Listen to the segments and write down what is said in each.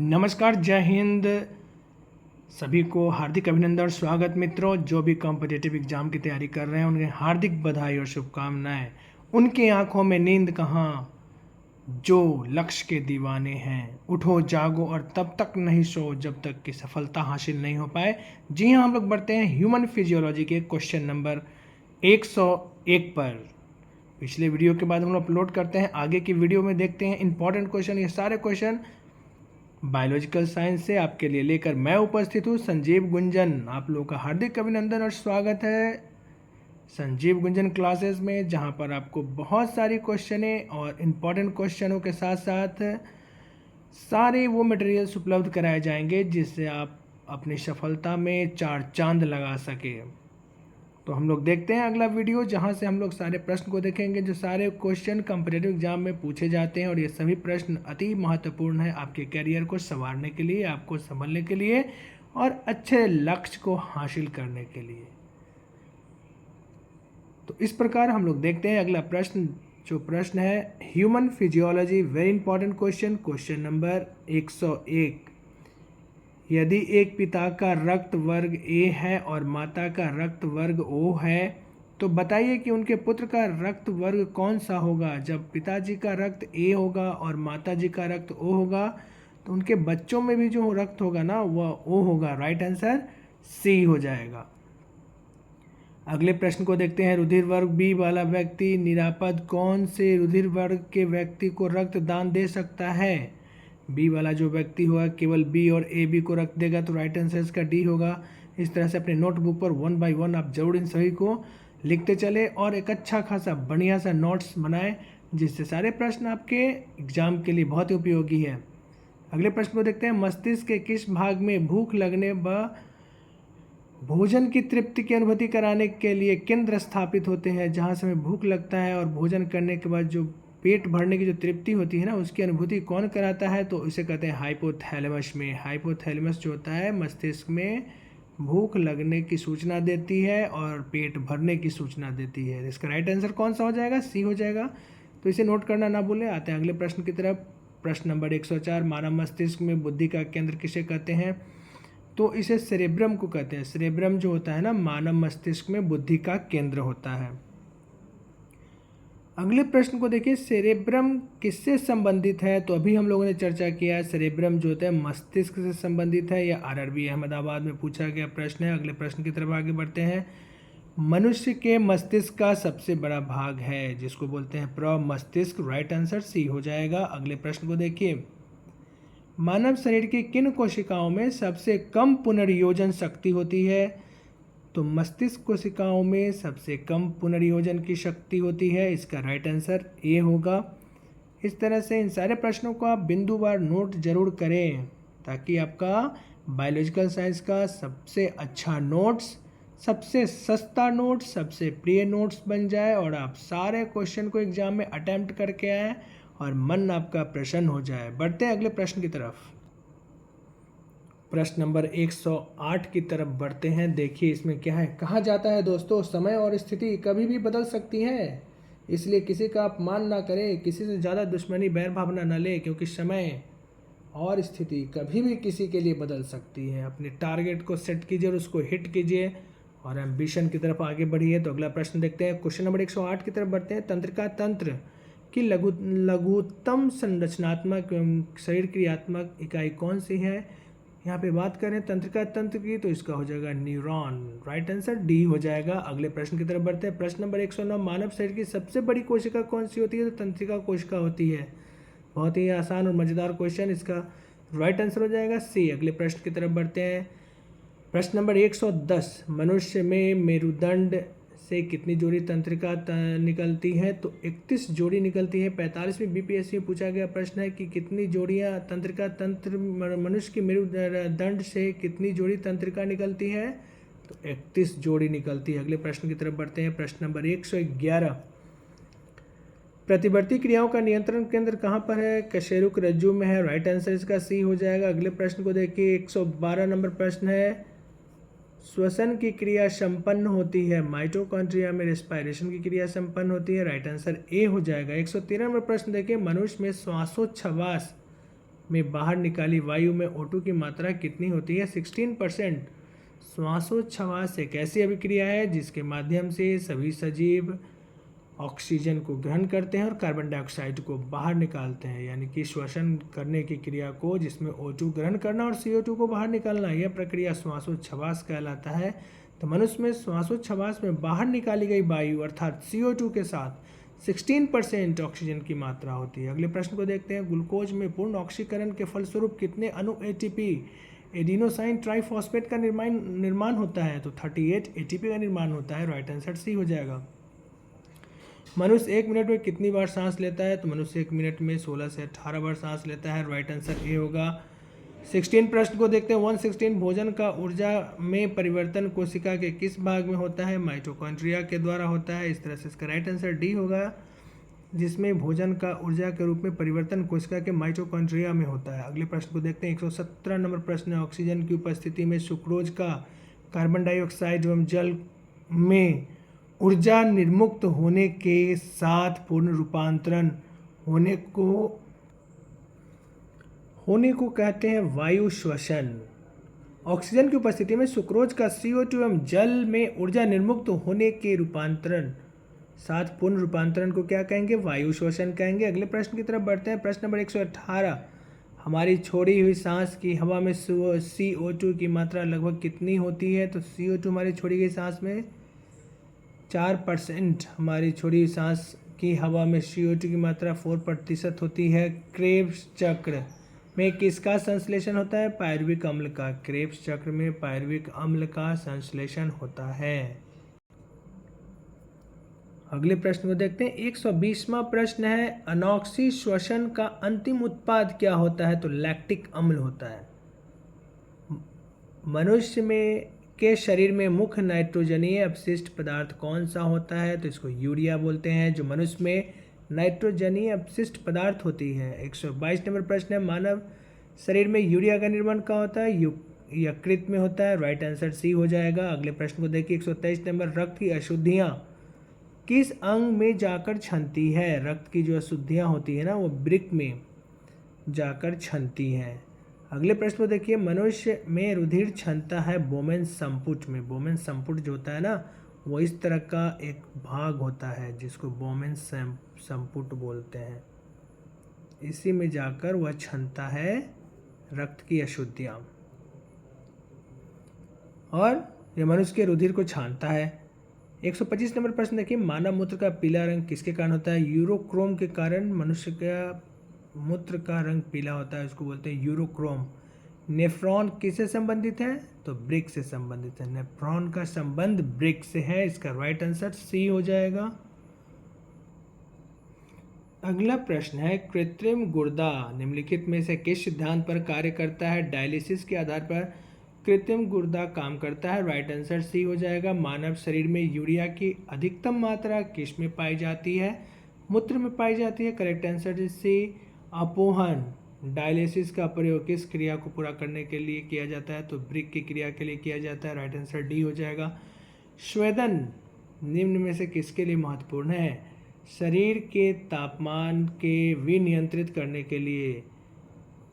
नमस्कार, जय हिंद। सभी को हार्दिक अभिनंदन और स्वागत। मित्रों, जो भी कॉम्पिटिटिव एग्जाम की तैयारी कर रहे हैं उन्हें हार्दिक बधाई और शुभकामनाएं। उनकी आंखों में नींद कहाँ, जो लक्ष्य के दीवाने हैं। उठो जागो और तब तक नहीं सो जब तक कि सफलता हासिल नहीं हो पाए। जी हाँ, हम लोग बढ़ते हैं ह्यूमन फिजियोलॉजी के क्वेश्चन नंबर 101 पर। पिछले वीडियो के बाद हम लोग अपलोड करते हैं, आगे की वीडियो में देखते हैं इंपॉर्टेंट क्वेश्चन। ये सारे क्वेश्चन बायोलॉजिकल साइंस से आपके लिए लेकर मैं उपस्थित हूँ संजीव गुंजन। आप लोगों का हार्दिक अभिनंदन और स्वागत है संजीव गुंजन क्लासेस में, जहाँ पर आपको बहुत सारी क्वेश्चनें और इम्पॉर्टेंट क्वेश्चनों के साथ साथ सारे वो मटेरियल्स उपलब्ध कराए जाएंगे जिससे आप अपनी सफलता में चार चांद लगा सके। तो हम लोग देखते हैं अगला वीडियो, जहां से हम लोग सारे प्रश्न को देखेंगे जो सारे क्वेश्चन कॉम्पिटिटिव एग्जाम में पूछे जाते हैं। और ये सभी प्रश्न अति महत्वपूर्ण है आपके करियर को संवारने के लिए, आपको संभलने के लिए और अच्छे लक्ष्य को हासिल करने के लिए। तो इस प्रकार हम लोग देखते हैं अगला प्रश्न। जो प्रश्न है human physiology, very important question, question number 101। यदि एक पिता का रक्त वर्ग ए है और माता का रक्त वर्ग ओ है, तो बताइए कि उनके पुत्र का रक्त वर्ग कौन सा होगा। जब पिताजी का रक्त ए होगा और माताजी का रक्त ओ होगा, तो उनके बच्चों में भी जो रक्त होगा ना वह ओ होगा। राइट आंसर सी हो जाएगा। अगले प्रश्न को देखते हैं। रुधिर वर्ग बी वाला व्यक्ति निरापद कौन से रुधिर वर्ग के व्यक्ति को रक्त दान दे सकता है। बी वाला जो व्यक्ति होगा केवल बी और ए बी को रख देगा, तो राइट आंसर इसका डी होगा। इस तरह से अपने नोटबुक पर 1 बाय 1 आप जरूर इन सभी को लिखते चले और एक अच्छा खासा बढ़िया सा नोट्स बनाएं, जिससे सारे प्रश्न आपके एग्जाम के लिए बहुत ही उपयोगी है। अगले प्रश्न को देखते हैं। मस्तिष्क के किस भाग में भूख लगने व भोजन की तृप्ति की अनुभूति कराने के लिए केंद्र स्थापित होते हैं, जहाँ से हमें भूख लगता है और भोजन करने के बाद जो पेट भरने की जो तृप्ति होती है ना, उसकी अनुभूति कौन कराता है, तो इसे कहते हैं हाइपोथैलेमस में। हाइपोथैलेमस जो होता है मस्तिष्क में भूख लगने की सूचना देती है और पेट भरने की सूचना देती है। इसका राइट आंसर कौन सा हो जाएगा, सी हो जाएगा। तो इसे नोट करना ना भूलें। आते हैं अगले प्रश्न की तरफ। प्रश्न नंबर 104। मानव मस्तिष्क में बुद्धि का केंद्र किसे कहते हैं, तो इसे सेरेब्रम को कहते हैं। सेरेब्रम जो होता है ना, मानव मस्तिष्क में बुद्धि का केंद्र होता है। अगले प्रश्न को देखिए। सेरेब्रम किससे संबंधित है, तो अभी हम लोगों ने चर्चा किया है सेरेब्रम जो होता है मस्तिष्क से संबंधित है। यह आरआरबी अहमदाबाद में पूछा गया प्रश्न है। अगले प्रश्न की तरफ आगे बढ़ते हैं। मनुष्य के मस्तिष्क का सबसे बड़ा भाग है जिसको बोलते हैं प्रमस्तिष्क। राइट आंसर सी हो जाएगा। अगले प्रश्न को देखिए। मानव शरीर की किन कोशिकाओं में सबसे कम पुनर्योजन शक्ति होती है, तो मस्तिष्क कोशिकाओं में सबसे कम पुनर्योजन की शक्ति होती है। इसका राइट आंसर ए होगा। इस तरह से इन सारे प्रश्नों को आप बिंदुवार नोट जरूर करें, ताकि आपका बायोलॉजिकल साइंस का सबसे अच्छा नोट्स, सबसे सस्ता नोट्स, सबसे प्रिय नोट्स बन जाए और आप सारे क्वेश्चन को एग्जाम में अटेम्प्ट करके आए और मन आपका प्रसन्न हो जाए। बढ़ते हैं अगले प्रश्न की तरफ। प्रश्न नंबर 108 की तरफ बढ़ते हैं। देखिए इसमें क्या है। कहा जाता है दोस्तों, समय और स्थिति कभी भी बदल सकती है, इसलिए किसी का अपमान ना करें, किसी से ज़्यादा दुश्मनी बैर भावना न ले, क्योंकि समय और स्थिति कभी भी किसी के लिए बदल सकती है। अपने टारगेट को सेट कीजिए और उसको हिट कीजिए और एम्बिशन की तरफ आगे बढ़िए। तो अगला प्रश्न देखते हैं। क्वेश्चन नंबर 108 की तरफ बढ़ते हैं। तंत्रिका तंत्र की लघुत्तम संरचनात्मक एवं शरीर क्रियात्मक इकाई कौन सी है। यहाँ पे बात करें तंत्रिका तंत्र की, तो इसका हो जाएगा न्यूरॉन। राइट आंसर डी हो जाएगा। अगले प्रश्न की तरफ बढ़ते हैं। प्रश्न नंबर 109। मानव शरीर की सबसे बड़ी कोशिका कौन सी होती है, तो तंत्रिका कोशिका होती है। बहुत ही आसान और मज़ेदार क्वेश्चन, इसका राइट आंसर हो जाएगा सी। अगले प्रश्न की तरफ बढ़ते हैं। प्रश्न नंबर 110। मनुष्य में मेरुदंड से कितनी जोड़ी तंत्रिका निकलती है, तो 31 जोड़ी निकलती है। 45वीं बीपीएससी में पूछा गया प्रश्न है कि कितनी जोड़ियां तंत्रिका तंत्र मनुष्य की मेरुदंड से कितनी जोड़ी तंत्रिका निकलती है, तो 31 जोड़ी निकलती है। अगले प्रश्न की तरफ बढ़ते हैं। प्रश्न नंबर 111। प्रतिवर्ती क्रियाओं का नियंत्रण केंद्र कहाँ पर है, कशेरुक रज्जु में है। राइट आंसर इसका सी हो जाएगा। अगले प्रश्न को देखिए। 112 नंबर प्रश्न है। श्वसन की क्रिया संपन्न होती है माइटोकॉन्ड्रिया में, रेस्पिरेशन की क्रिया संपन्न होती है। राइट आंसर ए हो जाएगा। 113 नंबर प्रश्न देखिए। मनुष्य में श्वासोच्छ्वास में बाहर निकाली वायु में O2 की मात्रा कितनी होती है? 16%। श्वासोच्छ्वास एक ऐसी अभिक्रिया है जिसके माध्यम से सभी सजीव ऑक्सीजन को ग्रहण करते हैं और कार्बन डाइऑक्साइड को बाहर निकालते हैं, यानी कि श्वसन करने की क्रिया को, जिसमें O2 ग्रहण करना और CO2 को बाहर निकालना, यह प्रक्रिया श्वासोच्छ्वास कहलाता है। तो मनुष्य में श्वासोच्छ्वास में बाहर निकाली गई वायु अर्थात CO2 के साथ 16% ऑक्सीजन की मात्रा होती है। अगले प्रश्न को देखते हैं। ग्लूकोज में पूर्ण ऑक्सीकरण के फलस्वरूप कितने अणु ATP एडिनोसाइन ट्राइफॉस्फेट का निर्माण होता है? तो 38 ATP का निर्माण होता है। राइट आंसर सी हो जाएगा। मनुष्य 1 मिनट में कितनी बार सांस लेता है? तो मनुष्य 1 मिनट में 16 से 18 बार सांस लेता है। राइट आंसर ए होगा। 16 प्रश्न को देखते हैं। 116 भोजन का ऊर्जा में परिवर्तन कोशिका के किस भाग में होता है? माइटोकॉन्ड्रिया के द्वारा होता है। इस तरह से इसका राइट आंसर डी होगा, जिसमें भोजन का ऊर्जा के रूप में परिवर्तन कोशिका के माइटोकॉन्ड्रिया में होता है। अगले प्रश्न को देखते हैं। 117 नंबर प्रश्न है। ऑक्सीजन की उपस्थिति में सुक्रोज का कार्बन डाइऑक्साइड एवं जल में ऊर्जा निर्मुक्त होने के साथ पूर्ण रूपांतरण होने को कहते हैं वायु श्वसन। ऑक्सीजन की उपस्थिति में सुक्रोज का CO2 एवं जल में ऊर्जा निर्मुक्त होने के रूपांतरण साथ पूर्ण रूपांतरण को क्या कहेंगे? वायु श्वसन कहेंगे। अगले प्रश्न की तरफ बढ़ते हैं। प्रश्न नंबर 118। हमारी छोड़ी हुई सांस की हवा में CO2 की मात्रा लगभग कितनी होती है? तो CO2 हमारी छोड़ी गई सांस में 4%। हमारी छोड़ी हुई सांस की हवा में CO2 की मात्रा 4% होती है। क्रेब्स चक्र में किसका संश्लेषण होता है? पायरुविक अम्ल का। क्रेब्स चक्र में पायरुविक अम्ल का संश्लेषण होता है। अगले प्रश्न को देखते हैं। 120वां प्रश्न है। अनॉक्सी श्वसन का अंतिम उत्पाद क्या होता है? तो लैक्टिक अम्ल होता है। मनुष्य में के शरीर में मुख्य नाइट्रोजनीय अपशिष्ट पदार्थ कौन सा होता है? तो इसको यूरिया बोलते हैं, जो मनुष्य में नाइट्रोजनीय अपशिष्ट पदार्थ होती है। 122 नंबर प्रश्न है। मानव शरीर में यूरिया का निर्माण कहाँ होता है? यकृत में होता है। राइट आंसर सी हो जाएगा। अगले प्रश्न को देखिए। 123 नंबर। रक्त की अशुद्धियाँ किस अंग में जाकर छनती है? रक्त की जो अशुद्धियाँ होती है ना, वो वृक्क में जाकर छनती हैं। अगले प्रश्न को देखिए। मनुष्य में रुधिर छनता है बोमेन संपुट में। बोमेन संपुट जो होता है ना, वो इस तरह का एक भाग होता है जिसको बोमेन संपुट बोलते हैं। इसी में जाकर वह छनता है रक्त की अशुद्धियाँ और यह मनुष्य के रुधिर को छानता है। 125 नंबर प्रश्न देखिए। मानव मूत्र का पीला रंग किसके कारण होता है? यूरोक्रोम के कारण मनुष्य का मूत्र का रंग पीला होता है, उसको बोलते हैं यूरोक्रोम। नेफ्रॉन किससे संबंधित है? तो ब्रिक से संबंधित है। नेफ्रॉन का संबंध ब्रिक से है। इसका राइट आंसर सी हो जाएगा। अगला प्रश्न है। कृत्रिम गुर्दा निम्नलिखित में से किस सिद्धांत पर कार्य करता है? डायलिसिस के आधार पर कृत्रिम गुर्दा काम करता है। राइट आंसर सी हो जाएगा। मानव शरीर में यूरिया की अधिकतम मात्रा किस में पाई जाती है? मूत्र में पाई जाती है। करेक्ट आंसर इज सी, अपोहन। डायलिसिस का प्रयोग किस क्रिया को पूरा करने के लिए किया जाता है? तो ब्रिक की क्रिया के लिए किया जाता है। राइट आंसर डी हो जाएगा। स्वेदन निम्न में से किसके लिए महत्वपूर्ण है? शरीर के तापमान के विनियंत्रित करने के लिए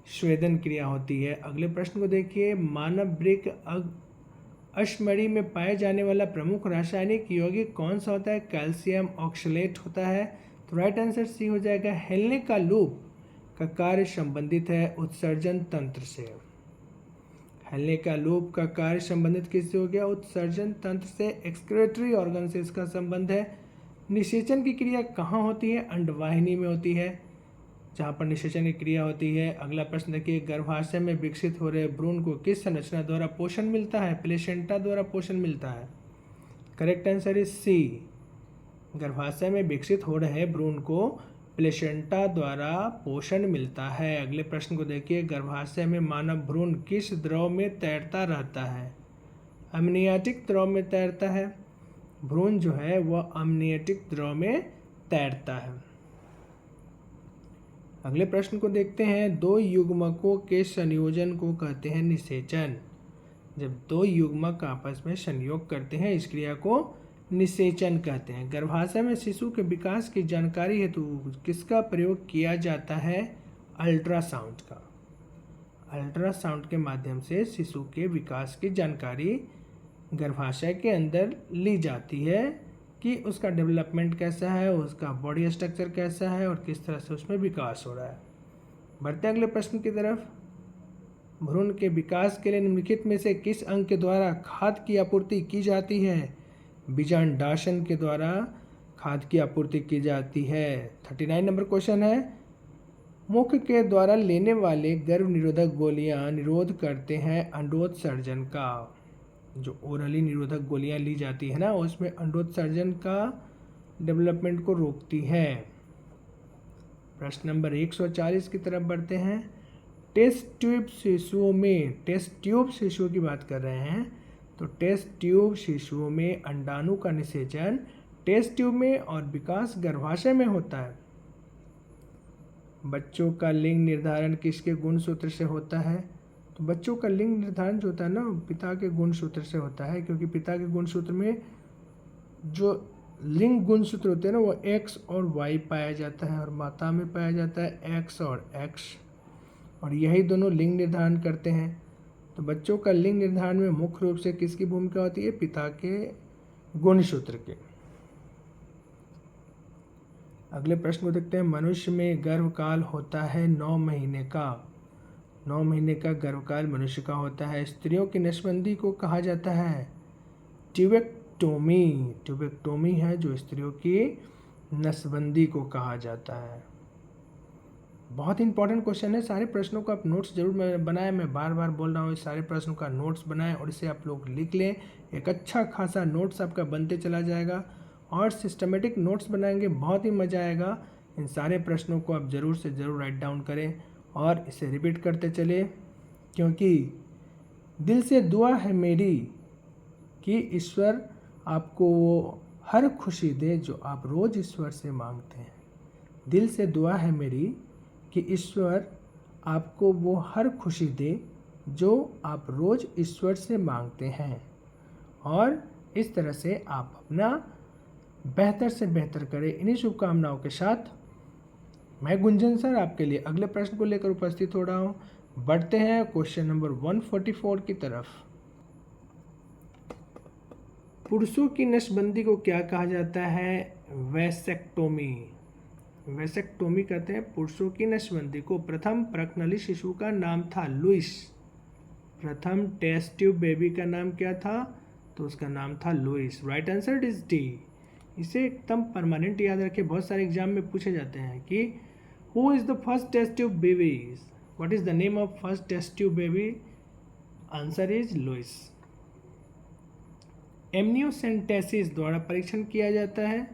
स्वेदन क्रिया होती है। अगले प्रश्न को देखिए। मानव वृक्क अश्मरी में पाए जाने वाला प्रमुख रासायनिक यौगिक कौन सा होता है? कैल्शियम ऑक्सलेट होता है। तो राइट आंसर सी हो जाएगा। हेलने का लूप का कार्य संबंधित है उत्सर्जन तंत्र से। हेलने का लूप का कार्य संबंधित किससे हो गया? उत्सर्जन तंत्र से। एक्सक्रीटरी ऑर्गन से इसका संबंध है। निषेचन की क्रिया कहाँ होती है? अंडवाहिनी में होती है, जहाँ पर निषेचन की क्रिया होती है। अगला प्रश्न देखिए। गर्भाशय में विकसित हो रहे भ्रूण को किस संरचना द्वारा पोषण मिलता है? प्लेसेंटा द्वारा पोषण मिलता है। Correct answer is C. गर्भाशय में विकसित हो रहे भ्रूण को प्लेसेंटा द्वारा पोषण मिलता है। अगले प्रश्न को देखिए। गर्भाशय में मानव भ्रूण किस द्रव में तैरता रहता है? अमनियाटिक द्रव में तैरता है। भ्रूण जो है वह अमनियाटिक द्रव में तैरता है। अगले प्रश्न को देखते हैं। दो युग्मकों के संयोजन को कहते हैं निषेचन। जब दो युग्मक आपस में संयोग करते हैं, इस क्रिया को निषेचन कहते हैं। गर्भाशय में शिशु के विकास की जानकारी हेतु किसका प्रयोग किया जाता है? अल्ट्रासाउंड का। अल्ट्रासाउंड के माध्यम से शिशु के विकास की जानकारी गर्भाशय के अंदर ली जाती है कि उसका डेवलपमेंट कैसा है, उसका बॉडी स्ट्रक्चर कैसा है और किस तरह से उसमें विकास हो रहा है। बढ़ते हैं अगले प्रश्न की तरफ। भ्रूण के विकास के लिए निम्नलिखित में से किस अंग के द्वारा खाद्य की आपूर्ति की जाती है? बीजांडाशन के द्वारा खाद्य की आपूर्ति की जाती है। 39 नंबर क्वेश्चन है, मुख के द्वारा लेने वाले गर्भ निरोधक गोलियां निरोध करते हैं अंडोत्सर्जन का। जो ओरली निरोधक गोलियां ली जाती है ना, उसमें अंडोत्सर्जन का डेवलपमेंट को रोकती है। प्रश्न नंबर 140 की तरफ बढ़ते हैं। टेस्ट ट्यूब शिशुओं में, टेस्ट ट्यूब शिशुओं की बात कर रहे हैं, तो टेस्ट ट्यूब शिशुओं में अंडाणु का निषेचन टेस्ट ट्यूब में और विकास गर्भाशय में होता है। बच्चों का लिंग निर्धारण किसके गुणसूत्र से होता है? तो बच्चों का लिंग निर्धारण जो होता है ना, पिता के गुणसूत्र से होता है, क्योंकि पिता के गुणसूत्र में जो लिंग गुणसूत्र होते हैं ना, वो एक्स और वाई पाया जाता है और माता में पाया जाता है एक्स और एक्स, और यही दोनों लिंग निर्धारण करते हैं। तो बच्चों का लिंग निर्धारण में मुख्य रूप से किसकी भूमिका होती है? पिता के गुणसूत्र के। अगले प्रश्न को देखते हैं। मनुष्य में गर्भकाल होता है 9 महीने का। 9 महीने का गर्भकाल मनुष्य का होता है। स्त्रियों की नसबंदी को कहा जाता है ट्यूबेक्टोमी। ट्यूबेक्टोमी है जो स्त्रियों की नसबंदी को कहा जाता है। बहुत इंपॉर्टेंट क्वेश्चन है। सारे प्रश्नों का आप नोट्स जरूर बनाएं। मैं बार बार बोल रहा हूँ, इस सारे प्रश्नों का नोट्स बनाएं और इसे आप लोग लिख लें। एक अच्छा खासा नोट्स आपका बनते चला जाएगा और सिस्टमेटिक नोट्स बनाएंगे, बहुत ही मज़ा आएगा। इन सारे प्रश्नों को आप ज़रूर से ज़रूर राइट डाउन करें और इसे रिपीट करते चले, क्योंकि दिल से दुआ है मेरी कि ईश्वर आपको वो हर खुशी दे जो आप रोज़ ईश्वर से मांगते हैं। दिल से दुआ है मेरी कि ईश्वर आपको वो हर खुशी दे जो आप रोज़ ईश्वर से मांगते हैं, और इस तरह से आप अपना बेहतर से बेहतर करें। इन्हीं शुभकामनाओं के साथ मैं गुंजन सर आपके लिए अगले प्रश्न को लेकर उपस्थित हो रहा हूँ। बढ़ते हैं क्वेश्चन नंबर 144 की तरफ। पुरुषों की नसबंदी को क्या कहा जाता है? वैसेक्टोमी। वैसेक्टोमी कहते हैं पुरुषों की नसबंदी को। प्रथम प्रकनली शिशु का नाम था लुइस। प्रथम टेस्ट ट्यूब बेबी का नाम क्या था? तो उसका नाम था Louise. Right answer is D. इसे एकदम परमानेंट याद रखें, बहुत सारे एग्जाम में पूछे जाते हैं कि who is the first test tube baby, what is the name of first test tube baby? Answer is Louise. Amniocentesis द्वारा परीक्षण किया जाता है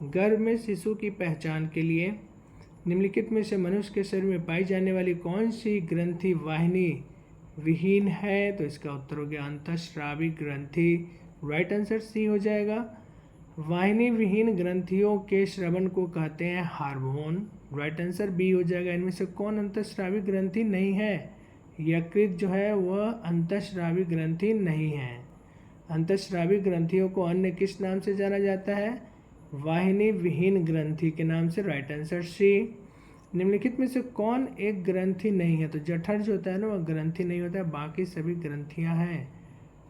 गर्भ में शिशु की पहचान के लिए। निम्नलिखित में से मनुष्य के शरीर में पाई जाने वाली कौन सी ग्रंथि वाहिनी विहीन है? तो इसका उत्तर हो गया अंतःस्रावी ग्रंथि। राइट आंसर सी हो जाएगा। वाहिनी विहीन ग्रंथियों के श्रवण को कहते हैं हार्मोन। राइट आंसर बी हो जाएगा। इनमें से कौन अंतःस्रावी ग्रंथि नहीं है? यकृत जो है वह अंतःस्रावी ग्रंथि नहीं है। अंतःस्रावी ग्रंथियों को अन्य किस नाम से जाना जाता है? वाहिनी विहीन ग्रंथि के नाम से। Right answer C. निम्नलिखित में से कौन एक ग्रंथि नहीं है? तो जठर जो होता है ना, वह ग्रंथि नहीं होता है, बाकी सभी ग्रंथियां हैं।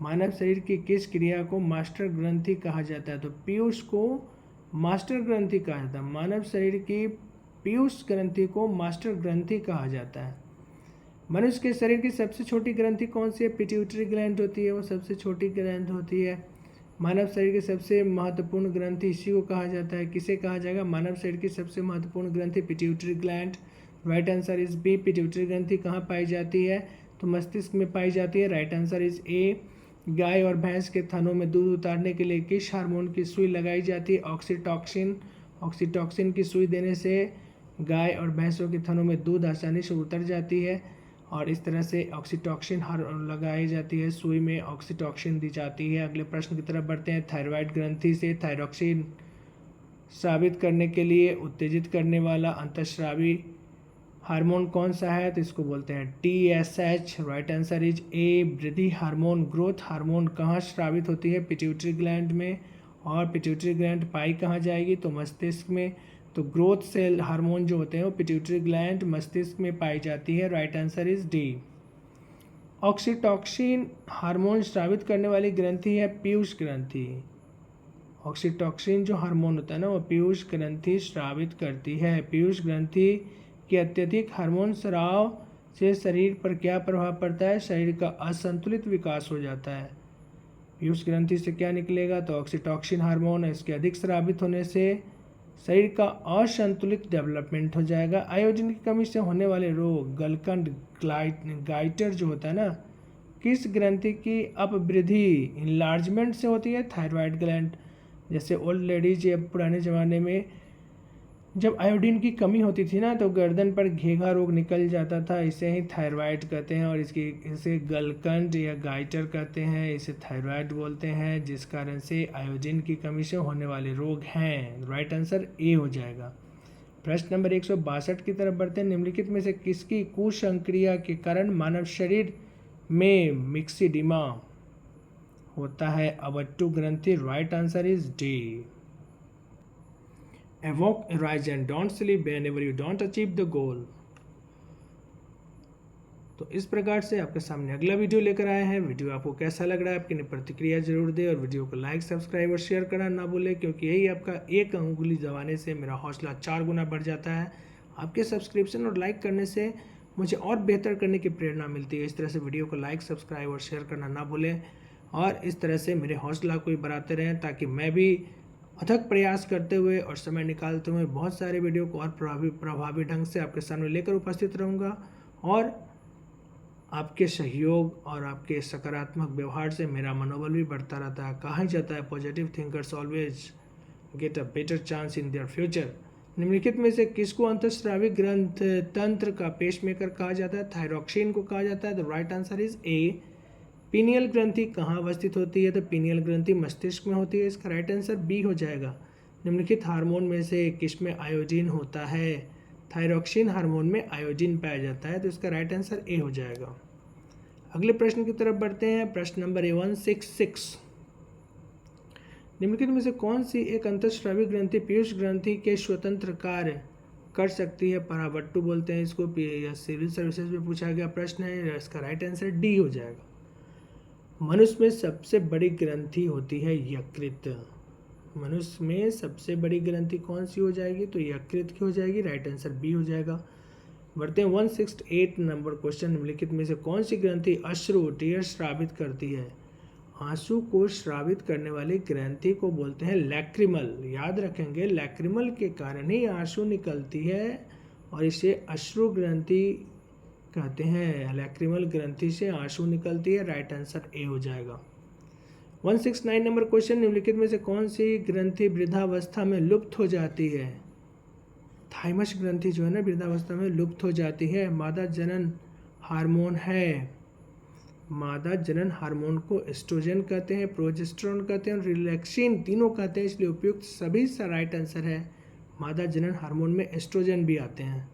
मानव शरीर की किस क्रिया को मास्टर ग्रंथि कहा जाता है? तो पीयूष को मास्टर ग्रंथि कहा जाता है। मानव शरीर की पीयूष ग्रंथि को मास्टर ग्रंथि कहा जाता है। मनुष्य के शरीर की सबसे छोटी ग्रंथि कौन सी है? पिट्यूटरी ग्लैंड होती है, वो सबसे छोटी ग्रंथि होती है। मानव शरीर की सबसे महत्वपूर्ण ग्रंथि इसी को कहा जाता है। किसे कहा जाएगा? मानव शरीर की सबसे महत्वपूर्ण ग्रंथि pituitary gland. Right answer is B. Pituitary ग्रंथि कहाँ पाई जाती है? तो मस्तिष्क में पाई जाती है। Right answer is A. गाय और भैंस के थनों में दूध उतारने के लिए किस हार्मोन की सुई लगाई जाती है? ऑक्सीटॉक्सिन। ऑक्सीटॉक्सिन की सुई देने से गाय और भैंसों के थनों में दूध आसानी से उतर जाती है, और इस तरह से ऑक्सीटॉक्सिन लगाई जाती है, सुई में ऑक्सीटॉक्सिन दी जाती है। अगले प्रश्न की तरफ बढ़ते हैं। थायराइड ग्रंथि से थायरॉक्सिन स्रावित करने के लिए उत्तेजित करने वाला अंतःस्रावी हार्मोन कौन सा है? तो इसको बोलते हैं TSH। राइट आंसर इज ए। वृद्धि हार्मोन, ग्रोथ हार्मोन कहाँ स्रावित होती है? पिट्यूटरी ग्लैंड में। और पिट्यूटरी ग्लैंड पाई कहाँ जाएगी? तो मस्तिष्क में। तो ग्रोथ सेल हार्मोन जो होते हैं वो पिट्यूटरी ग्लैंड मस्तिष्क में पाई जाती है। Right answer is D. Oxytocin hormone स्रावित करने वाली ग्रंथि है पीयूष ग्रंथि। ऑक्सीटॉक्सिन जो हार्मोन होता है ना वो पीयूष ग्रंथि स्रावित करती है। पीयूष ग्रंथि के अत्यधिक हार्मोन स्राव से शरीर पर क्या प्रभाव पड़ता है? शरीर का असंतुलित विकास हो जाता है। पीयूष ग्रंथि से क्या निकलेगा? तो ऑक्सीटॉक्सिन हार्मोन, इसके अधिक स्रावित होने से शरीर का असंतुलित डेवलपमेंट हो जाएगा। आयोडीन की कमी से होने वाले रोग गलकंड गाइटर जो होता है ना, किस ग्रंथि की अपवृद्धि इनलार्जमेंट से होती है? Thyroid gland. जैसे ओल्ड लेडीज या पुराने ज़माने में जब आयोडीन की कमी होती थी ना तो गर्दन पर घेघा रोग निकल जाता था, इसे ही थायराइड कहते हैं। और इसे गलकंड या गाइटर कहते हैं, इसे थायराइड बोलते हैं, जिस कारण से आयोडीन की कमी से होने वाले रोग हैं। राइट आंसर ए हो जाएगा। प्रश्न नंबर 162 की तरफ बढ़ते हैं। निम्नलिखित में से किसकी कुसंक्रिया के कारण मानव शरीर में मिक्सिडिमा होता है? अवट्टु ग्रंथि। Right answer is D. Evoke, arise and don't sleep whenever you don't achieve the goal. तो इस प्रकार से आपके सामने अगला वीडियो लेकर आए हैं। वीडियो आपको कैसा लग रहा है आपकी प्रतिक्रिया जरूर दें और वीडियो को लाइक सब्सक्राइब और शेयर करना ना भूलें, क्योंकि यही आपका एक अंगुली दबाने से मेरा हौसला 4 गुना बढ़ जाता है। आपके सब्सक्रिप्शन और लाइक करने से मुझे और बेहतर करने की प्रेरणा मिलती है। इस तरह से वीडियो को लाइक सब्सक्राइब और शेयर करना ना भूलें और इस तरह से मेरे हौसला को बढ़ाते रहें, ताकि मैं भी अथक प्रयास करते हुए और समय निकालते हुए बहुत सारे वीडियो को और प्रभावी ढंग से आपके सामने लेकर उपस्थित रहूँगा। और आपके सहयोग और आपके सकारात्मक व्यवहार से मेरा मनोबल भी बढ़ता रहता है। कहा जाता है positive thinkers always get a better chance in their future. निम्नलिखित में से किसको अंतःस्रावी ग्रंथ तंत्र का पेसमेकर कहा जाता है? थायरॉक्सिन को कहा जाता है। The right answer is A. Pineal ग्रंथि कहाँ अवस्थित होती है? तो पीनियल ग्रंथि मस्तिष्क में होती है। इसका राइट आंसर बी हो जाएगा। निम्नलिखित हार्मोन में से किसमें आयोडीन होता है? थायरॉक्सिन हार्मोन में आयोडीन पाया जाता है, तो इसका राइट आंसर ए हो जाएगा। अगले प्रश्न की तरफ बढ़ते हैं। प्रश्न नंबर 166। निम्नलिखित में से कौन सी एक अंतःस्रावी ग्रंथि पीयूष ग्रंथि के स्वतंत्र कार्य कर सकती है? परावट्टु बोलते हैं इसको। सिविल सर्विसेज में पूछा गया प्रश्न है। इसका राइट आंसर डी हो जाएगा। मनुष्य में सबसे बड़ी ग्रंथि होती है यकृत। मनुष्य में सबसे बड़ी ग्रंथि कौन सी हो जाएगी? तो यकृत की हो जाएगी। राइट आंसर बी हो जाएगा। बढ़ते हैं 168 नंबर क्वेश्चन। निम्नलिखित में से कौन सी ग्रंथि अश्रु टीयर स्रावित करती है? आंसू को स्रावित करने वाली ग्रंथि को बोलते हैं लैक्रिमल। याद रखेंगे, लैक्रिमल के कारण ही आंसू निकलती है और इसे अश्रु ग्रंथि कहते हैं। लैक्रिमल ग्रंथि से आंसू निकलती है। राइट आंसर ए हो जाएगा। 169 नंबर क्वेश्चन। निम्नलिखित में से कौन सी ग्रंथि वृद्धावस्था में लुप्त हो जाती है? थाइमस ग्रंथि जो है ना वृद्धावस्था में लुप्त हो जाती है। मादा जनन हार्मोन है। मादा जनन हार्मोन को एस्ट्रोजन कहते हैं, प्रोजेस्टेरोन कहते हैं और रिलैक्सिन, तीनों कहते हैं। इसलिए उपयुक्त सभी सा राइट आंसर है। मादा जनन हार्मोन में एस्ट्रोजन भी आते हैं,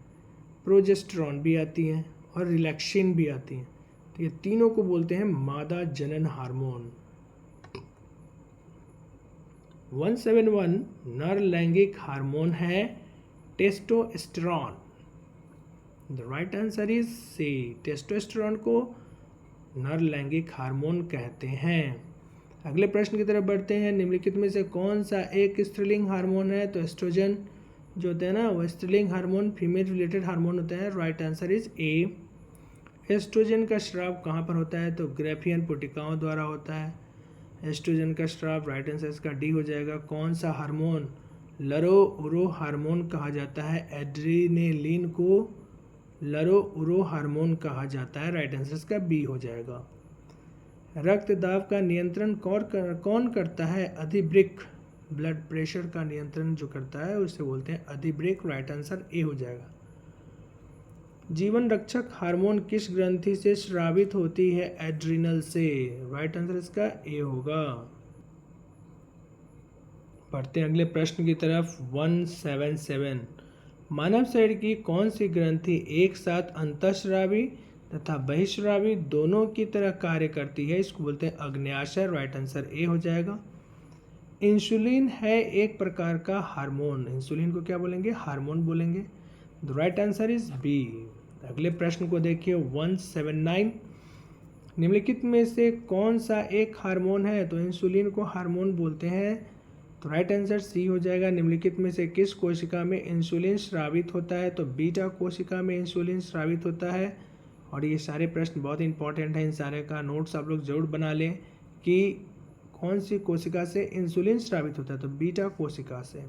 प्रोजेस्टेरोन भी आती हैं और रिलैक्सिन भी आती हैं। तो ये तीनों को बोलते हैं मादा जनन हार्मोन। 171 नर लैंगिक हार्मोन है testosterone. The right answer is C. Testosterone को नर लैंगिक हार्मोन कहते हैं। अगले प्रश्न की तरफ बढ़ते हैं। निम्नलिखित में से कौन सा एक स्त्रीलिंग हार्मोन है? तो एस्ट्रोजन जो होते हैं ना वो स्त्रीलिंग हार्मोन फीमेल रिलेटेड हार्मोन होते हैं। Right answer is A. Estrogen का स्राव कहाँ पर होता है? तो ग्रेफियन पुटिकाओं द्वारा होता है एस्ट्रोजन का स्राव। राइट आंसर इसका डी हो जाएगा। कौन सा हार्मोन लरो उरो हार्मोन कहा जाता है? एड्रीनेलिन को लरो उरो हार्मोन कहा जाता है। राइट आंसर इसका बी हो जाएगा। रक्त दाब का नियंत्रण कौन करता है? अधिवृक्क। ब्लड प्रेशर का नियंत्रण जो करता है उसे बोलते हैं अधिवृक्क। राइट आंसर ए हो जाएगा। जीवन रक्षक हार्मोन किस ग्रंथि से स्रावित होती है? एड्रिनल से। राइट आंसर इसका ए होगा। बढ़ते हैं अगले प्रश्न की तरफ। 177 मानव शरीर की कौन सी ग्रंथि एक साथ अंतःस्रावी तथा बहिस्रावी दोनों की तरह कार्य करती है? इसको बोलते हैं अग्न्याशय। राइट आंसर ए हो जाएगा। इंसुलिन है एक प्रकार का हार्मोन। इंसुलिन को क्या बोलेंगे? हार्मोन बोलेंगे। The right answer is B. अगले प्रश्न को देखिए 179। निम्नलिखित में से कौन सा एक हार्मोन है? तो इंसुलिन को हार्मोन बोलते हैं, तो राइट आंसर सी हो जाएगा। निम्नलिखित में से किस कोशिका में इंसुलिन स्रावित होता है? तो बीटा कोशिका में इंसुलिन स्रावित होता है। और ये सारे प्रश्न बहुत इंपॉर्टेंट हैं, इन सारे का नोट्स आप लोग जरूर बना लें कि कौन सी कोशिका से इंसुलिन स्रावित होता है, तो बीटा कोशिका से।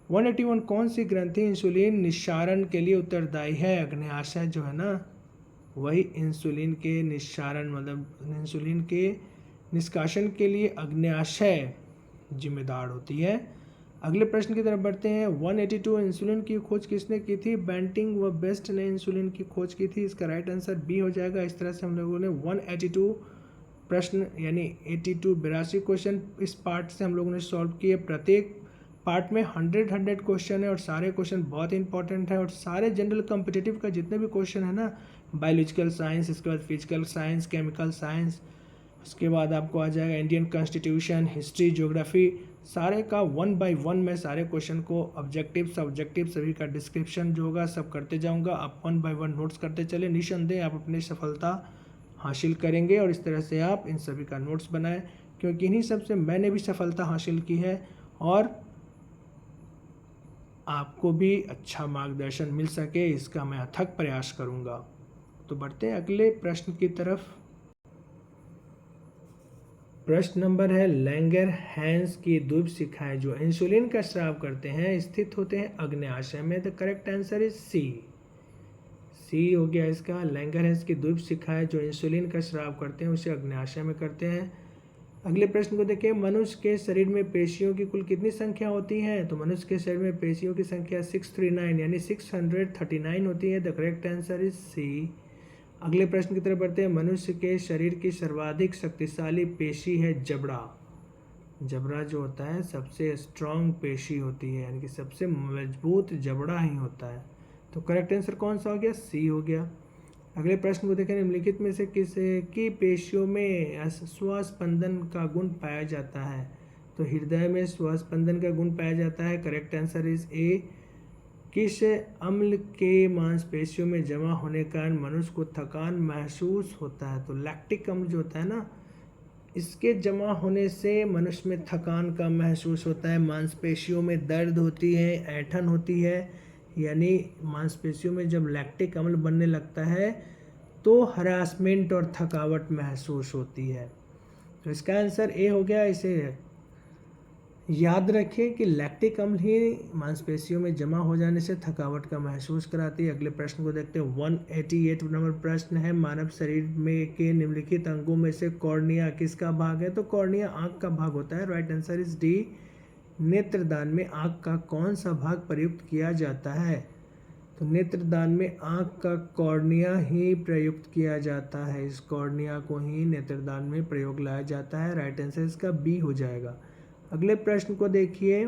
181 कौन सी ग्रंथि इंसुलिन निस्सारण के लिए उत्तरदायी है? अग्न्याशय जो है ना, वही इंसुलिन के निस्सारण मतलब इंसुलिन के निष्कासन के लिए अग्न्याशय जिम्मेदार होती है। अगले प्रश्न की तरफ बढ़ते हैं। 182 इंसुलिन की खोज किसने की थी? बेंटिंग व बेस्ट ने इंसुलिन की खोज की थी। इसका राइट आंसर बी हो जाएगा। इस तरह से हम लोगों ने 182 प्रश्न यानी 82 क्वेश्चन इस पार्ट से हम लोगों ने सॉल्व किए। प्रत्येक पार्ट में 100 क्वेश्चन है और सारे क्वेश्चन बहुत इंपॉर्टेंट है और सारे जनरल कॉम्पिटिटिव का जितने भी क्वेश्चन है ना, बायोलॉजिकल साइंस, इसके बाद फिजिकल साइंस, केमिकल साइंस, उसके बाद आपको आ जाएगा इंडियन कॉन्स्टिट्यूशन, हिस्ट्री, ज्योग्राफी, सारे का 1 बाय 1 मैं सारे क्वेश्चन को ऑब्जेक्टिव सब्जेक्टिव सभी का डिस्क्रिप्शन जो होगा सब करते जाऊंगा। आप 1 बाय 1 नोट्स करते चले, निसंदेह आप अपनी सफलता हासिल करेंगे। और इस तरह से आप इन सभी का नोट्स बनाएं, क्योंकि इन्हीं सब से मैंने भी सफलता हासिल की है और आपको भी अच्छा मार्गदर्शन मिल सके इसका मैं अथक प्रयास करूंगा। तो बढ़ते हैं अगले प्रश्न की तरफ। प्रश्न नंबर है लैंगरहैंस की द्वीप शिखाएं जो इंसुलिन का स्राव करते हैं स्थित होते हैं अग्न्याशय में। The correct answer is C. C हो गया इसका। लैंगरहैंस की द्वीप शिखाएं जो इंसुलिन का स्राव करते हैं उसे अग्न्याशय में करते हैं। अगले प्रश्न को देखिए। मनुष्य के शरीर में पेशियों की कुल कितनी संख्या होती है? तो मनुष्य के शरीर में पेशियों की संख्या 639 यानी 639 होती है। The correct answer is C. अगले प्रश्न की तरफ बढ़ते हैं। मनुष्य के शरीर की सर्वाधिक शक्तिशाली पेशी है जबड़ा। जबड़ा जो होता है सबसे स्ट्रांग पेशी होती है, यानी कि सबसे मजबूत जबड़ा ही होता है। तो करेक्ट आंसर कौन सा हो गया? सी हो गया। अगले प्रश्न को देखें। निम्नलिखित में से किस की पेशियों में श्वासस्पंदन का गुण पाया जाता है? तो हृदय में श्वासस्पंदन का गुण पाया जाता है। करेक्ट आंसर इज ए। किस अम्ल के मांसपेशियों में जमा होने के कारण मनुष्य को थकान महसूस होता है? तो लैक्टिक अम्ल जो होता है ना, इसके जमा होने से मनुष्य में थकान का महसूस होता है, मांसपेशियों में दर्द होती है, ऐंठन होती है, यानी मांसपेशियों में जब लैक्टिक अम्ल बनने लगता है तो हरासमेंट और थकावट महसूस होती है। तो इसका आंसर ए हो गया। इसे याद रखें कि लैक्टिक अम्ल ही मांसपेशियों में जमा हो जाने से थकावट का महसूस कराती है। अगले प्रश्न को देखते हैं। 188 नंबर प्रश्न है। मानव शरीर में के निम्नलिखित अंगों में से कॉर्निया किसका भाग है? तो कॉर्निया आंख का भाग होता है। Right answer is D. नेत्रदान में आंख का कौन सा भाग प्रयुक्त किया जाता है? तो नेत्रदान में आंख का कॉर्निया ही प्रयुक्त किया जाता है। इस कॉर्निया को ही नेत्रदान में प्रयोग लाया जाता है। राइट आंसर इसका बी हो जाएगा। अगले प्रश्न को देखिए।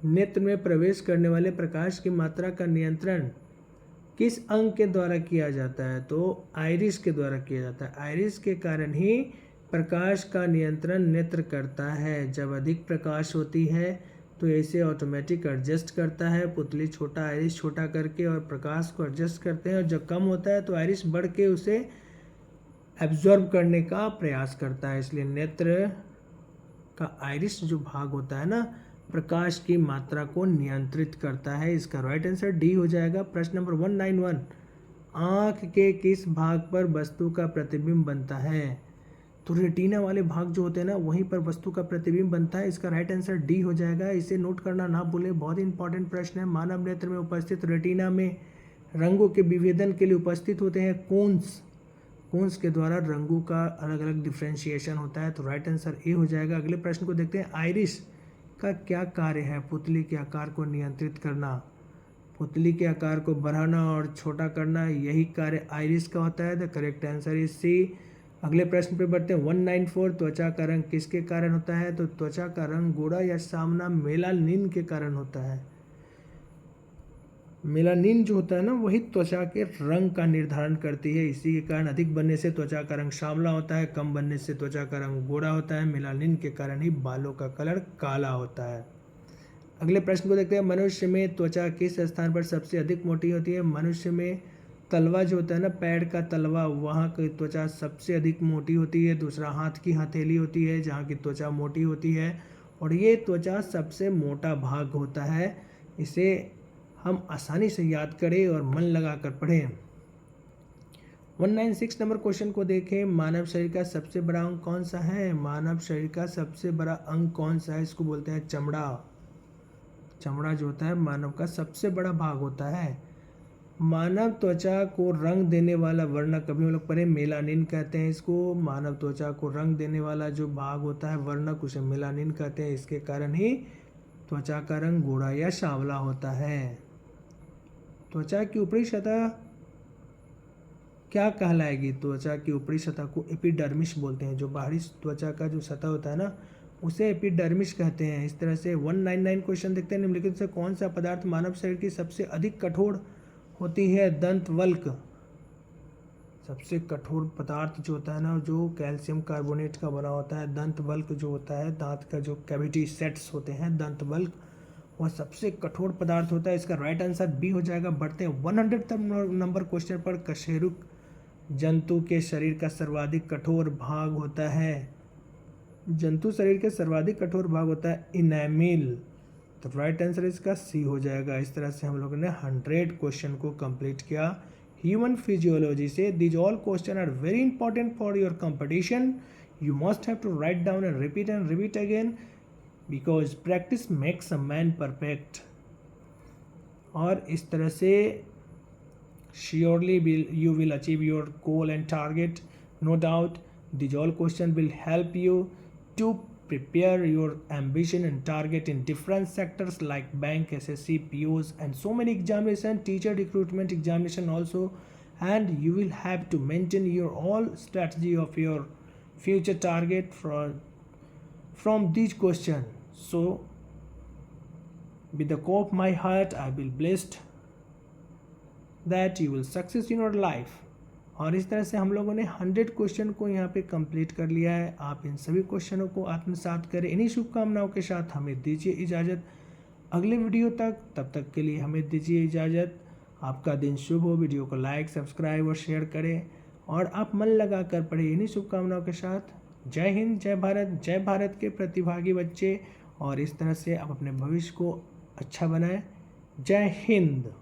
नेत्र में प्रवेश करने वाले प्रकाश की मात्रा का नियंत्रण किस अंग के द्वारा किया जाता है? तो आइरिस के द्वारा किया जाता है। आइरिस के कारण ही प्रकाश का नियंत्रण नेत्र करता है। जब अधिक प्रकाश होती है तो इसे ऑटोमेटिक एडजस्ट करता है, पुतली छोटा आइरिस छोटा करके और प्रकाश को एडजस्ट करते हैं। और जब कम होता है तो आइरिस बढ़ के उसे एब्जॉर्ब करने का प्रयास करता है। इसलिए नेत्र का आइरिस जो भाग होता है ना, प्रकाश की मात्रा को नियंत्रित करता है। इसका राइट आंसर डी हो जाएगा। प्रश्न नंबर 191। आँख के किस भाग पर वस्तु का प्रतिबिंब बनता है? तो रेटिना वाले भाग जो होते हैं ना, वहीं पर वस्तु का प्रतिबिंब बनता है। इसका राइट आंसर डी हो जाएगा। इसे नोट करना ना भूलें, बहुत इंपॉर्टेंट प्रश्न है। मानव नेत्र में उपस्थित रेटिना में रंगों के विभेदन के लिए उपस्थित होते हैं कोन्स। कोन्स के द्वारा रंगों का अलग अलग डिफ्रेंशिएशन होता है। तो राइट आंसर ए हो जाएगा। अगले प्रश्न को देखते हैं। आइरिस का क्या कार्य है? पुतली के आकार को नियंत्रित करना, पुतली के आकार को बढ़ाना और छोटा करना, यही कार्य आइरिस का होता है। The correct answer is C. अगले प्रश्न पे बढ़ते हैं। 194। त्वचा का रंग किसके कारण होता है? तो त्वचा का रंग गोरा या सामना मेलानिन के कारण होता है। मेलानिन जो होता है ना वही त्वचा के रंग का निर्धारण करती है। इसी के कारण अधिक बनने से त्वचा का रंग सांवला होता है, कम बनने से त्वचा का रंग गोरा होता है। मेलानिन के कारण ही बालों का कलर काला होता है। अगले प्रश्न को देखते हैं। मनुष्य में त्वचा किस स्थान पर सबसे अधिक मोटी होती है? मनुष्य में तलवा जो होता है ना, पैर का तलवा, वहाँ की त्वचा सबसे अधिक मोटी होती है। दूसरा हाथ की हथेली होती है जहाँ की त्वचा मोटी होती है, और ये त्वचा सबसे मोटा भाग होता है। इसे हम आसानी से याद करें और मन लगा कर पढ़ें। 196 नंबर क्वेश्चन को देखें। मानव शरीर का सबसे बड़ा अंग कौन सा है? मानव शरीर का सबसे बड़ा अंग कौन सा है? इसको बोलते हैं चमड़ा। चमड़ा जो होता है मानव का सबसे बड़ा भाग होता है। मानव त्वचा को रंग देने वाला वर्णक, कभी हम लोग पढ़े, मेलानिन कहते हैं इसको। मानव त्वचा को रंग देने वाला जो भाग होता है वर्णक, उसे मेलानिन कहते हैं। इसके कारण ही त्वचा का रंग गोरा या सांवला होता है। त्वचा की ऊपरी सतह क्या कहलाएगी? त्वचा की ऊपरी सतह को एपिडर्मिस बोलते हैं। जो बाहरी त्वचा का जो सतह होता है ना, उसे एपिडर्मिस कहते हैं। इस तरह से 199 क्वेश्चन देखते हैं। निम्नलिखित से कौन सा पदार्थ मानव शरीर की सबसे अधिक कठोर होती है? दंतवल्क। सबसे कठोर पदार्थ जो होता है ना, जो कैल्शियम कार्बोनेट का बना होता है, दंतवल्क जो होता है, दांत का जो कैविटी सेट्स होते हैं, दंतवल्क, वह सबसे कठोर पदार्थ होता है। इसका राइट आंसर बी हो जाएगा। बढ़ते हैं 100 नंबर क्वेश्चन पर। कशेरुक जंतु के शरीर का सर्वाधिक कठोर भाग होता है। जंतु शरीर के सर्वाधिक कठोर भाग होता है इनैमिल। तो राइट आंसर इसका सी हो जाएगा। इस तरह से हम लोगों ने 100 क्वेश्चन को कंप्लीट किया ह्यूमन फिजियोलॉजी से। These all question are very important for your competition. You must have to write down and repeat again, because practice makes a man perfect. और इस तरह से surely you will achieve your goal and target, no doubt. These all questions will help you to prepare your ambition and target in different sectors like bank, SSC, POs, and so many examination, teacher recruitment examination also. And you will have to maintain your all strategy of your future target from these questions. So, with the core of my heart, I will blessed that you will success in your life. और इस तरह से हम लोगों ने 100 question को यहाँ पे कंप्लीट कर लिया है। आप इन सभी क्वेश्चनों को आत्मसात करें। इन्हीं शुभकामनाओं के साथ हमें दीजिए इजाज़त अगले वीडियो तक। तब तक के लिए हमें दीजिए इजाज़त। आपका दिन शुभ हो। वीडियो को लाइक, सब्सक्राइब और शेयर करें, और आप मन लगा कर पढ़ें। इन्हीं शुभकामनाओं के साथ जय हिंद, जय भारत। जय भारत के प्रतिभागी बच्चे, और इस तरह से आप अपने भविष्य को अच्छा बनाएं। जय हिंद।